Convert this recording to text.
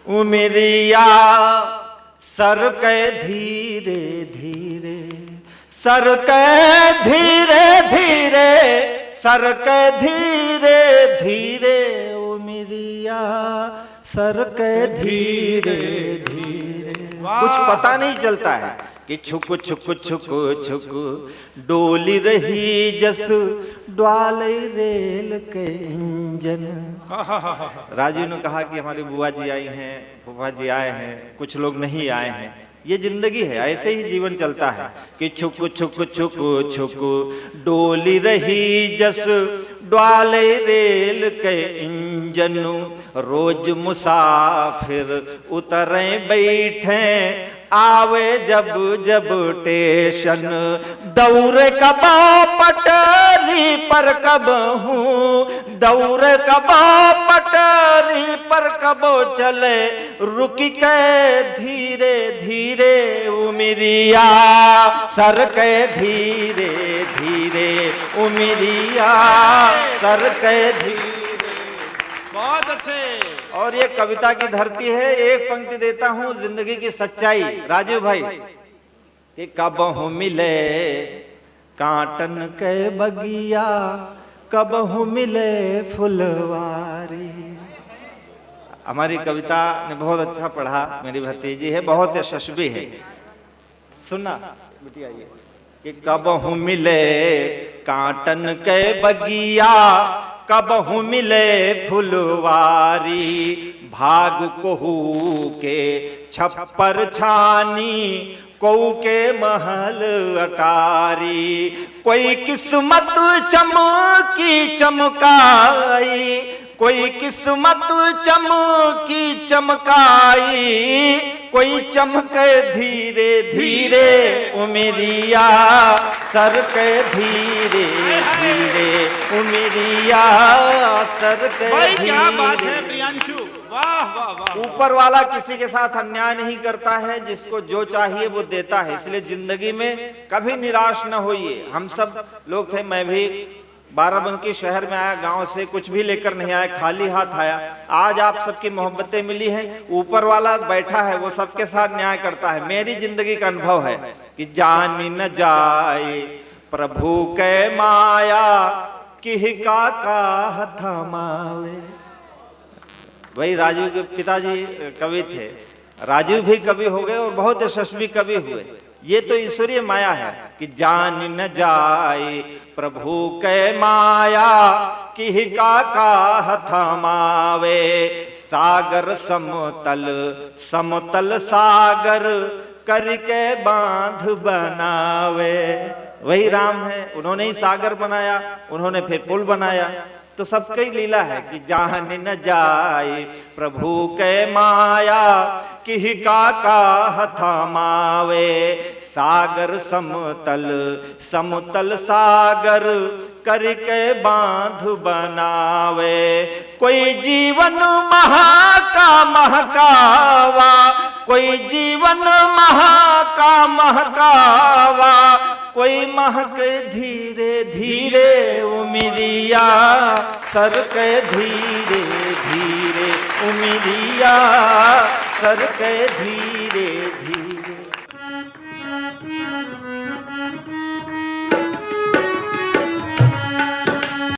Umaria sir के धीरे धीरे, सर के धीरे धीरे, सर के धीरे धीरे, उमरिया सर के धीरे धीरे। कुछ पता नहीं चलता है कि छुक छुक छुक छुक डोली रही जस डोले रेल के इंजन। राजू ने कहा कि हमारी बुआ जी आई हैं, फूफा जी आए हैं, कुछ लोग नहीं आए हैं। ये जिंदगी है, ऐसे ही जीवन चलता है कि छुक छुक छुक छुक डोली रही जस डोले रेल के इंजन। रोज मुसाफिर उतरे बैठे आवे जब जब टेशन। दौरे कब पटरी पर कब हूँ, दौरे कब पटरी पर कब चले रुक के धीरे धीरे। उमरिया सर के धीरे धीरे, उमरिया सर के धीरे। बहुत अच्छे। और ये कविता की धरती है। एक पंक्ति देता हूं जिंदगी की सच्चाई राजू भाई कि कब हूँ मिले काटन के बगिया, कब हूँ मिले फुलवारी। हमारी कविता ने बहुत अच्छा पढ़ा, मेरी भतीजी है, बहुत यशस्वी है। सुनना बिटिया ये कि कब हूँ मिले काटन के बगिया, कब हूँ मिले फुलवारी। भाग कोहू के छप्पर छानी, कोऊ के महल अटारी। कोई किस्मत चमकी चमकाई, कोई किस्मत चमकी चमकाई, कोई चमके धीरे धीरे। उमरिया सर के धीरे धीरे, उमरिया सर के भाई धीरे। क्या बात है प्रियांशु, वाह वाह वाह। ऊपर वाला किसी के साथ अन्याय नहीं करता है, जिसको जो चाहिए वो देता है। इसलिए जिंदगी में कभी निराश न होइए। हम सब लोग थे, मैं भी बाराबंकी शहर में आया, गांव से कुछ भी लेकर नहीं आया, खाली हाथ आया। आज आप सबकी मोहब्बतें मिली हैं, ऊपर वाला बैठा है, वो सबके साथ न्याय करता है। मेरी जिंदगी का अनुभव है कि जान न जाए प्रभु के माया, किह का थमावे। वही राजू के पिताजी कवि थे, राजू भी कवि हो गए और बहुत यशस्वी कवि हुए। ये तो ईश्वरीय माया है कि जान न जाए प्रभु के माया, किह का थमावे। सागर समतल समतल सागर करके बांध बनावे। वही राम है, उन्होंने ही सागर बनाया, उन्होंने फिर पुल बनाया। तो सबकी लीला है कि जान न जाए प्रभु के माया, किह का थमावे। सागर समतल समतल सागर करके बांध बनावे। कोई जीवन महा का महकावा, कोई जीवन महा का महकावा, कोई महक धीरे धीरे। उमरिया सर के धीरे धीरे, उमरिया सर के धीरे धीरे।